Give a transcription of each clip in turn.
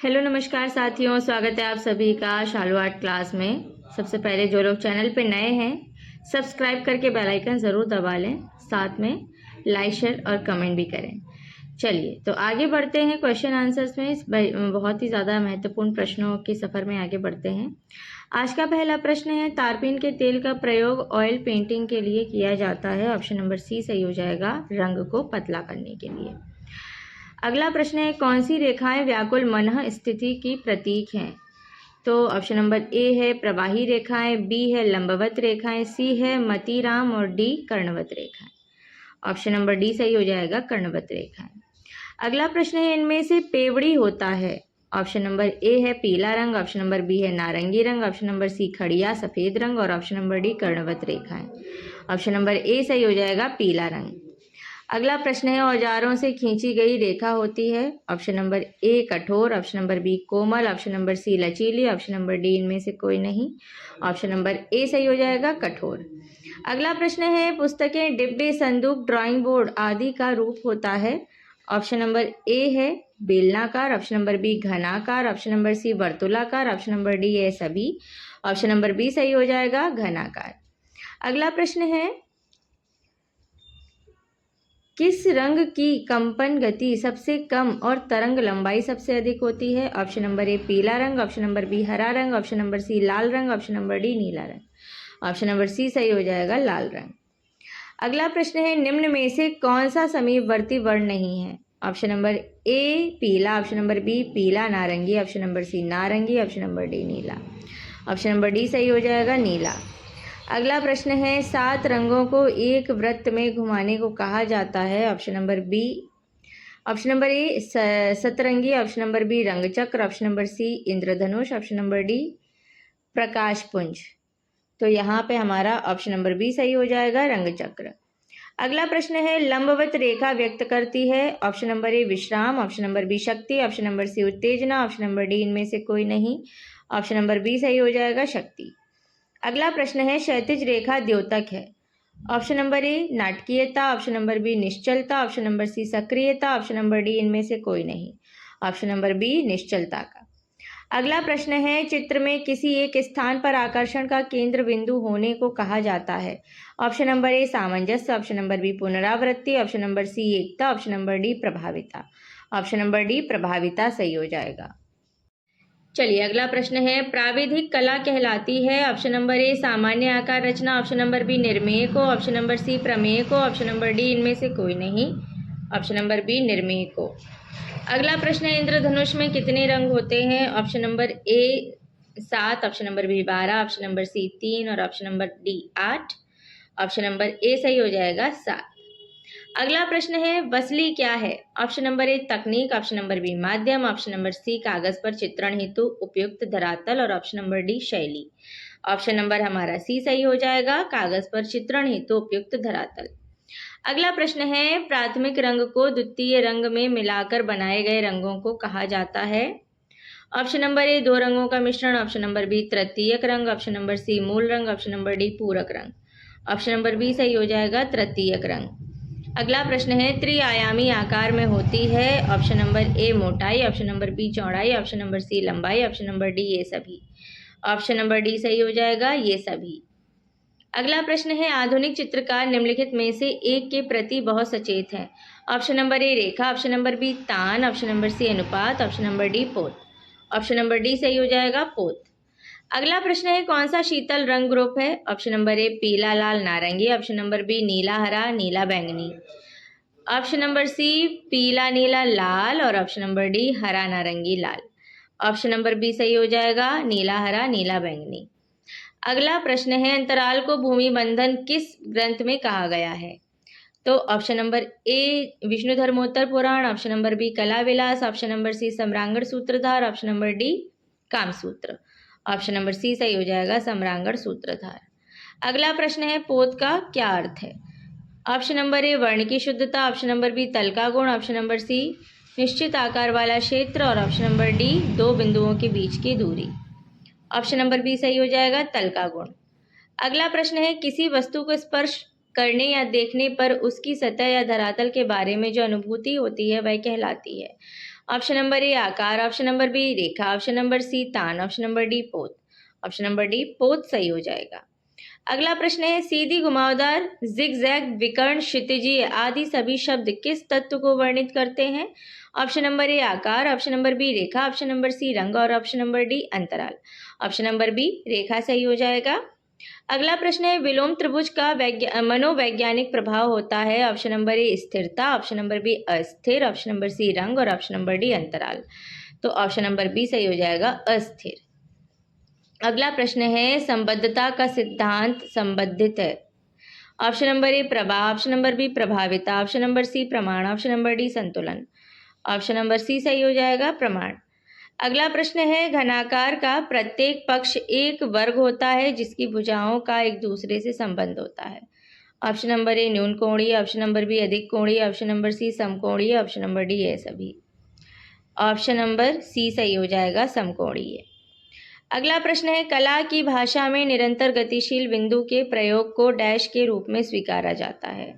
Hello नमस्कार साथियों, स्वागत है आप सभी का शालू आर्ट क्लास में। सबसे पहले जो लोग चैनल पे नए हैं सब्सक्राइब करके बेल आइकन ज़रूर दबा लें, साथ में लाइक शेयर और कमेंट भी करें। चलिए तो आगे बढ़ते हैं क्वेश्चन आंसर्स में। इस बहुत ही ज़्यादा महत्वपूर्ण प्रश्नों के सफ़र में आगे बढ़ते हैं। आज का पहला प्रश्न है, तारपीन के तेल का प्रयोग ऑयल पेंटिंग के लिए किया जाता है। ऑप्शन नंबर सी सही हो जाएगा, रंग को पतला करने के लिए। अगला प्रश्न है, कौन सी रेखाएं व्याकुल मनः स्थिति की प्रतीक हैं? तो ऑप्शन नंबर ए है प्रवाही रेखाएं, बी है लंबवत रेखाएं, सी है मतीराम और डी कर्णवत रेखाएं। ऑप्शन नंबर डी सही हो जाएगा, कर्णवत रेखाएं। अगला प्रश्न है, इनमें से पेवड़ी होता है? ऑप्शन नंबर ए है पीला रंग, ऑप्शन नंबर बी है नारंगी रंग, ऑप्शन नंबर सी खड़िया सफेद रंग और ऑप्शन नंबर डी कर्णवत रेखाएं। ऑप्शन नंबर ए सही हो जाएगा, पीला रंग। अगला प्रश्न है, औजारों से खींची गई रेखा होती है? ऑप्शन नंबर ए कठोर, ऑप्शन नंबर बी कोमल, ऑप्शन नंबर सी लचीली, ऑप्शन नंबर डी इनमें से कोई नहीं। ऑप्शन नंबर ए सही हो जाएगा, कठोर। अगला प्रश्न है, पुस्तकें डिब्बे संदूक ड्राइंग बोर्ड आदि का रूप होता है? ऑप्शन नंबर ए है बेलनाकार, ऑप्शन नंबर बी घनाकार, ऑप्शन नंबर सी वर्तुलाकार, ऑप्शन नंबर डी ये सभी। ऑप्शन नंबर बी सही हो जाएगा, घनाकार। अगला प्रश्न है, किस रंग की कंपन गति सबसे कम और तरंग लंबाई सबसे अधिक होती है? ऑप्शन नंबर ए पीला रंग, ऑप्शन नंबर बी हरा रंग, ऑप्शन नंबर सी लाल रंग, ऑप्शन नंबर डी नीला रंग। ऑप्शन नंबर सी सही हो जाएगा, लाल रंग। अगला प्रश्न है, निम्न में से कौन सा समीपवर्ती वर्ण नहीं है? ऑप्शन नंबर ए पीला, ऑप्शन नंबर बी पीला नारंगी, ऑप्शन नंबर सी नारंगी, ऑप्शन नंबर डी नीला। ऑप्शन नंबर डी सही हो जाएगा, नीला। अगला प्रश्न है, 7 रंगों को एक वृत्त में घुमाने को कहा जाता है? Option number B, option number A सतरंगी, ऑप्शन नंबर बी रंगचक्र, ऑप्शन नंबर सी इंद्रधनुष, ऑप्शन नंबर डी प्रकाश पुंज। तो यहाँ पे हमारा ऑप्शन नंबर बी सही हो जाएगा, रंगचक्र। अगला प्रश्न है, लंबवत रेखा व्यक्त करती है? ऑप्शन नंबर ए विश्राम, ऑप्शन नंबर बी शक्ति, ऑप्शन नंबर सी उत्तेजना, ऑप्शन नंबर डी इनमें से कोई नहीं। ऑप्शन नंबर बी सही हो जाएगा, शक्ति। अगला प्रश्न है, क्षैतिज रेखा द्योतक है? ऑप्शन नंबर ए नाटकीयता, ऑप्शन नंबर बी निश्चलता, ऑप्शन नंबर सी सक्रियता, ऑप्शन नंबर डी इनमें से कोई नहीं। ऑप्शन नंबर बी निश्चलता का। अगला प्रश्न है, चित्र में किसी एक स्थान पर आकर्षण का केंद्र बिंदु होने को कहा जाता है? ऑप्शन नंबर ए सामंजस्य, ऑप्शन नंबर बी पुनरावृत्ति, ऑप्शन नंबर सी एकता, ऑप्शन नंबर डी प्रभाविता। ऑप्शन नंबर डी प्रभाविता सही हो जाएगा। चलिए अगला प्रश्न है, प्राविधिक कला कहलाती है? ऑप्शन नंबर ए सामान्य आकार रचना, ऑप्शन नंबर बी निर्मेय को, ऑप्शन नंबर सी प्रमेय को, ऑप्शन नंबर डी इनमें से कोई नहीं। ऑप्शन नंबर बी निर्मेय को। अगला प्रश्न है, इंद्रधनुष में कितने रंग होते हैं? Option number A 7, option number B 12, option number C 3 और option number D 8। Option number A सही हो जाएगा, 7। अगला प्रश्न है, वसली क्या है? ऑप्शन नंबर ए तकनीक, ऑप्शन नंबर बी माध्यम, ऑप्शन नंबर सी कागज पर चित्रण हेतु उपयुक्त धरातल और ऑप्शन नंबर डी शैली। ऑप्शन नंबर हमारा सी सही हो जाएगा, कागज पर चित्रण हेतु उपयुक्त धरातल। अगला प्रश्न है, प्राथमिक रंग को द्वितीय रंग में मिलाकर बनाए गए रंगों को कहा जाता है? ऑप्शन नंबर ए 2 रंगों का मिश्रण, ऑप्शन नंबर बी तृतीयक रंग, ऑप्शन नंबर सी मूल रंग, ऑप्शन नंबर डी पूरक रंग। ऑप्शन नंबर बी सही हो जाएगा, तृतीयक रंग। अगला प्रश्न है, त्रिआयामी आकार में होती है? ऑप्शन नंबर ए मोटाई, ऑप्शन नंबर बी चौड़ाई, ऑप्शन नंबर सी लंबाई, ऑप्शन नंबर डी ये सभी। ऑप्शन नंबर डी सही हो जाएगा, ये सभी। अगला प्रश्न है, आधुनिक चित्रकार निम्नलिखित में से एक के प्रति बहुत सचेत है? ऑप्शन नंबर ए रेखा, ऑप्शन नंबर बी तान, ऑप्शन नंबर सी अनुपात, ऑप्शन नंबर डी पोत। ऑप्शन नंबर डी सही हो जाएगा, पोत। अगला प्रश्न है, कौन सा शीतल रंग ग्रुप है? ऑप्शन नंबर ए पीला लाल नारंगी, ऑप्शन नंबर बी नीला हरा नीला बैंगनी, ऑप्शन नंबर सी पीला नीला लाल और ऑप्शन नंबर डी हरा नारंगी लाल। ऑप्शन नंबर बी सही हो जाएगा, नीला हरा नीला बैंगनी। अगला प्रश्न है, अंतराल को भूमि बंधन किस ग्रंथ में कहा गया है? तो option number A Vishnu Dharmottara Purana, option number B Kala Vilasa, option number C Samarangana Sutradhara, option number D Kamasutra. Option number C सही हो जाएगा, सम्रांगण सूत्रधार। अगला प्रश्न है, पोत का क्या अर्थ है? ऑप्शन नंबर ए वर्ण की शुद्धता, ऑप्शन नंबर बी तल का गुण, ऑप्शन नंबर सी निश्चित आकार वाला क्षेत्र और ऑप्शन नंबर डी 2 बिंदुओं के बीच की दूरी। ऑप्शन नंबर बी सही हो जाएगा, तल का गुण। अगला प्रश्न है, किसी वस्तु को स्पर्श करने या देखने पर उसकी सतह या धरातल के बारे में जो अनुभूति होती है वह कहलाती है? ऑप्शन नंबर ए आकार, ऑप्शन नंबर बी रेखा, ऑप्शन नंबर सी तान, ऑप्शन नंबर डी पोत। ऑप्शन नंबर डी पोत सही हो जाएगा। अगला प्रश्न है सीधी, घुमावदार, जिगजैग, विकर्ण, क्षितिजीय आदि सभी शब्द किस तत्व को वर्णित करते हैं? ऑप्शन नंबर ए आकार, ऑप्शन नंबर बी रेखा, ऑप्शन नंबर सी रंग और ऑप्शन नंबर डी अंतराल। ऑप्शन नंबर बी रेखा सही हो जाएगा। अगला प्रश्न है विलोम त्रिभुज का मनोवैज्ञानिक प्रभाव होता है। ऑप्शन नंबर ए स्थिरता, ऑप्शन नंबर बी अस्थिर, ऑप्शन नंबर सी रंग और ऑप्शन नंबर डी अंतराल। तो ऑप्शन नंबर बी सही हो जाएगा अस्थिर। अगला प्रश्न है संबद्धता का सिद्धांत संबंधित है। ऑप्शन नंबर ए प्रवाह, ऑप्शन नंबर बी प्रभाविता, ऑप्शन नंबर सी प्रमाण, ऑप्शन नंबर डी संतुलन। ऑप्शन नंबर सी सही हो जाएगा प्रमाण। अगला प्रश्न है घनाकार का प्रत्येक पक्ष एक वर्ग होता है जिसकी भुजाओं का एक दूसरे से संबंध होता है। ऑप्शन नंबर ए न्यून कोणीय, ऑप्शन नंबर बी अधिक कोणीय, ऑप्शन नंबर सी समकोणीय, ऑप्शन नंबर डी है सभी। ऑप्शन नंबर सी सही हो जाएगा समकोणीय। अगला प्रश्न है कला की भाषा में निरंतर गतिशील बिंदु के प्रयोग को डैश के रूप में स्वीकारा जाता है।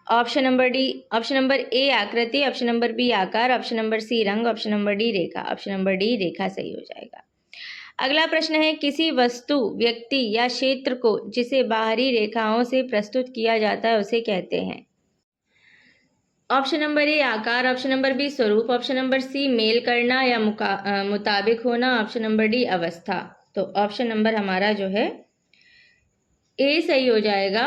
ऑप्शन नंबर ए आकृति, ऑप्शन नंबर बी आकार, ऑप्शन नंबर सी रंग, ऑप्शन नंबर डी रेखा। ऑप्शन नंबर डी रेखा सही हो जाएगा। अगला प्रश्न है किसी वस्तु, व्यक्ति या क्षेत्र को जिसे बाहरी रेखाओं से प्रस्तुत किया जाता है उसे कहते हैं। ऑप्शन नंबर ए आकार, ऑप्शन नंबर बी स्वरूप, ऑप्शन नंबर सी मेल करना या मुताबिक होना, ऑप्शन नंबर डी अवस्था। तो ऑप्शन नंबर हमारा जो है ए सही हो जाएगा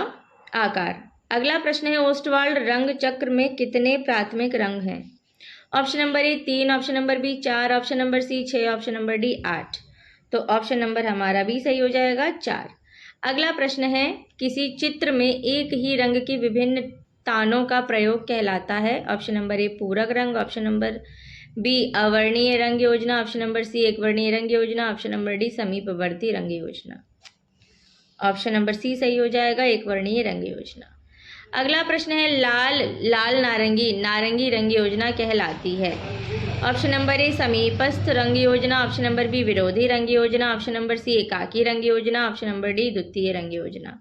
आकार। अगला प्रश्न है ओस्टवाल्ड रंग चक्र में कितने प्राथमिक रंग हैं? Option number A 3, option number B 4, option number C 6, option number D 8। तो ऑप्शन नंबर हमारा भी सही हो जाएगा 4। अगला प्रश्न है किसी चित्र में एक ही रंग की विभिन्न तानों का प्रयोग कहलाता है। ऑप्शन नंबर ए पूरक रंग, ऑप्शन नंबर बी अवर्णीय रंग योजना, ऑप्शन नंबर सी एक वर्णीय रंग योजना, ऑप्शन नंबर डी समीपवर्ती रंग योजना। ऑप्शन नंबर सी सही हो जाएगा एक वर्णीय रंग योजना। अगला प्रश्न है लाल नारंगी रंग योजना कहलाती है। ऑप्शन नंबर ए समीपस्थ रंग योजना, ऑप्शन नंबर बी विरोधी रंग योजना, ऑप्शन नंबर सी एकाकी रंग योजना, ऑप्शन नंबर डी द्वितीय रंग योजना।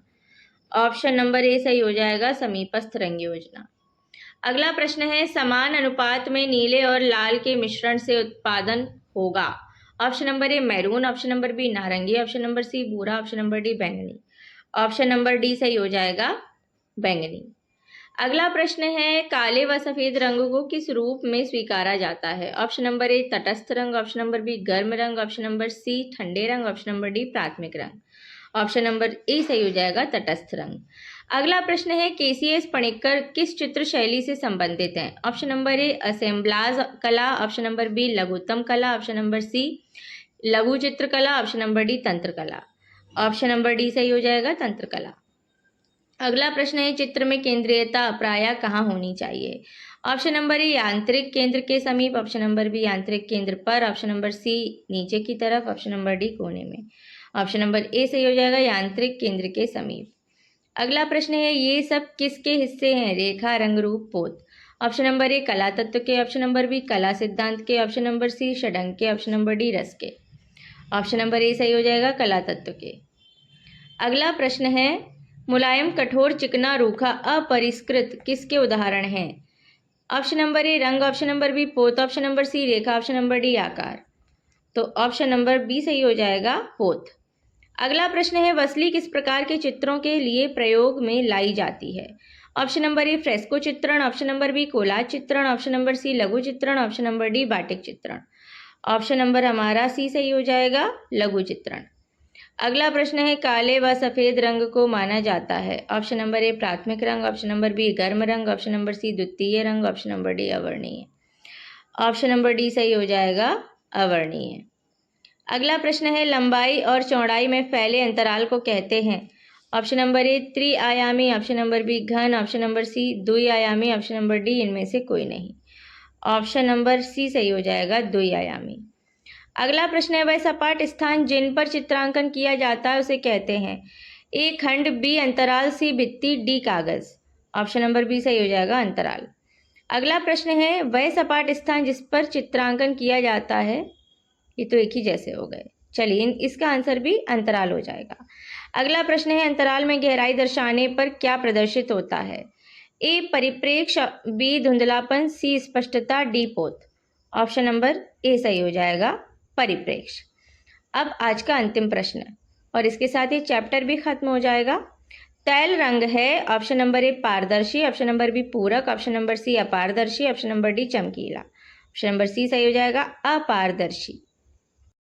ऑप्शन नंबर ए सही हो जाएगा समीपस्थ रंग योजना। अगला प्रश्न है समान अनुपात में नीले और लाल के मिश्रण से उत्पादन होगा। Option number A maroon, option number B नारंगी, ऑप्शन नंबर सी भूरा, ऑप्शन नंबर डी बैंगनी। ऑप्शन नंबर डी सही हो जाएगा बैंगनी। अगला प्रश्न है काले व सफेद रंग को किस रूप में स्वीकारा जाता है? ऑप्शन नंबर ए तटस्थ रंग, ऑप्शन नंबर बी गर्म रंग, ऑप्शन नंबर सी ठंडे रंग, ऑप्शन नंबर डी प्राथमिक रंग। ऑप्शन नंबर ए सही हो जाएगा तटस्थ रंग। अगला प्रश्न है केसीएस पणिक्कर किस चित्र शैली से संबंधित हैं? ऑप्शन नंबर ए असेंबलाज कला, ऑप्शन नंबर बी लघुत्तम कला, ऑप्शन नंबर सी लघु चित्रकला, ऑप्शन नंबर डी तंत्र कला। ऑप्शन नंबर डी सही हो जाएगा तंत्र कला। अगला प्रश्न है चित्र में केंद्रीयता प्रायः कहाँ होनी चाहिए? ऑप्शन नंबर ए यांत्रिक केंद्र के समीप, ऑप्शन नंबर बी यांत्रिक केंद्र पर, ऑप्शन नंबर सी नीचे की तरफ, ऑप्शन नंबर डी कोने में। ऑप्शन नंबर ए सही हो जाएगा यांत्रिक केंद्र के समीप। अगला प्रश्न है ये सब किसके हिस्से हैं? रेखा, रंग, रूप, पोत। ऑप्शन नंबर ए कला तत्व के, ऑप्शन नंबर बी कला सिद्धांत के, ऑप्शन नंबर सी षडंग के, ऑप्शन नंबर डी रस के। ऑप्शन नंबर ए सही हो जाएगा कला तत्व के। अगला प्रश्न है मुलायम, कठोर, चिकना, रूखा, अपरिष्कृत किसके उदाहरण हैं? ऑप्शन नंबर ए रंग, ऑप्शन नंबर बी पोत, ऑप्शन नंबर सी रेखा, ऑप्शन नंबर डी आकार। तो ऑप्शन नंबर बी सही हो जाएगा पोत। अगला प्रश्न है वसली किस प्रकार के चित्रों के लिए प्रयोग में लाई जाती है? ऑप्शन नंबर ए फ्रेस्को चित्रण, ऑप्शन नंबर बी कोलाज चित्रण, ऑप्शन नंबर सी लघु चित्रण, ऑप्शन नंबर डी बाटिक चित्रण। ऑप्शन नंबर हमारा सी सही हो जाएगा लघु चित्रण। अगला प्रश्न है काले व सफ़ेद रंग को माना जाता है। ऑप्शन नंबर ए प्राथमिक रंग, ऑप्शन नंबर बी गर्म रंग, ऑप्शन नंबर सी द्वितीय रंग, ऑप्शन नंबर डी अवर्णीय। ऑप्शन नंबर डी सही हो जाएगा अवर्णीय। अगला प्रश्न है लंबाई और चौड़ाई में फैले अंतराल को कहते हैं। ऑप्शन नंबर ए त्रिआयामी, ऑप्शन नंबर बी घन, ऑप्शन नंबर सी द्विआयामी, ऑप्शन नंबर डी इनमें से कोई नहीं। ऑप्शन नंबर सी सही हो जाएगा द्विआयामी। अगला प्रश्न है वह सपाट स्थान जिन पर चित्रांकन किया जाता है उसे कहते हैं। ए खंड, बी अंतराल, सी भित्ति, डी कागज। ऑप्शन नंबर बी सही हो जाएगा अंतराल। अगला प्रश्न है वह सपाट स्थान जिस पर चित्रांकन किया जाता है, ये तो एक ही जैसे हो गए, चलिए इसका आंसर भी अंतराल हो जाएगा। अगला प्रश्न है अंतराल में गहराई दर्शाने पर क्या प्रदर्शित होता है? ए परिप्रेक्ष्य, बी धुंधलापन, सी स्पष्टता, डी पोत। ऑप्शन नंबर ए सही हो जाएगा, परिप्रेक्ष्य। अब आज का अंतिम प्रश्न, और इसके साथ ही चैप्टर भी खत्म हो जाएगा। तैल रंग है ऑप्शन नंबर ए पारदर्शी, ऑप्शन नंबर बी पूरक, ऑप्शन नंबर सी अपारदर्शी, ऑप्शन नंबर डी चमकीला। ऑप्शन नंबर सी सही हो जाएगा, अपारदर्शी।